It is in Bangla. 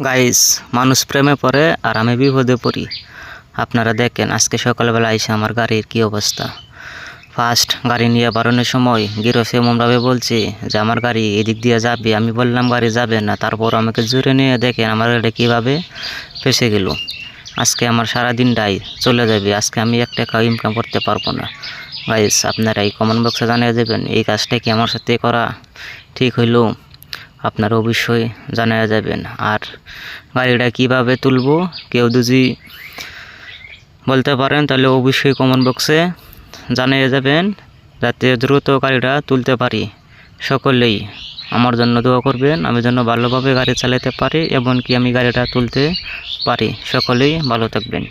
গাইস, মানুষ প্রেমে পড়ে আর আমি বিপদে পড়ি। আপনারা দেখেন আজকে সকালবেলা আইসা আমার গাড়ির কি অবস্থা। ফার্স্ট গাড়ি নিয়ে বাড়ানোর সময় গিরফে মোমরাবে বলছে যে আমার গাড়ি এদিক দিয়ে যাবে। আমি বললাম গাড়ি যাবে না, তারপর আমাকে জোরে নিয়ে দেখেন আমার গাড়িটা কীভাবে ফেসে গেল। আজকে আমার সারাদিনটাই চলে যাবে, আজকে আমি এক টাকাও ইনকাম করতে পারবো না। গাইস, আপনারা এই কমেন্ট বক্সে জানিয়ে দেবেন এই কাজটা কি আমার সাথে করা ঠিক হইলো। আপনারা অবশ্যই জানিয়ে যাবেন। আর গাড়িটা কিভাবে তুলবো কেউ যদি বলতে পারেন তাহলে অবশ্যই কমেন্ট বক্সে জানিয়ে যাবেন, যাতে দ্রুত গাড়িটা তুলতে পারি। সকলেই আমার জন্য দোয়া করবেন, আমি যেন ভালোভাবে গাড়ি চালাতে পারি, এমনকি আমি গাড়িটা তুলতে পারি। সকলেই ভালো থাকবেন।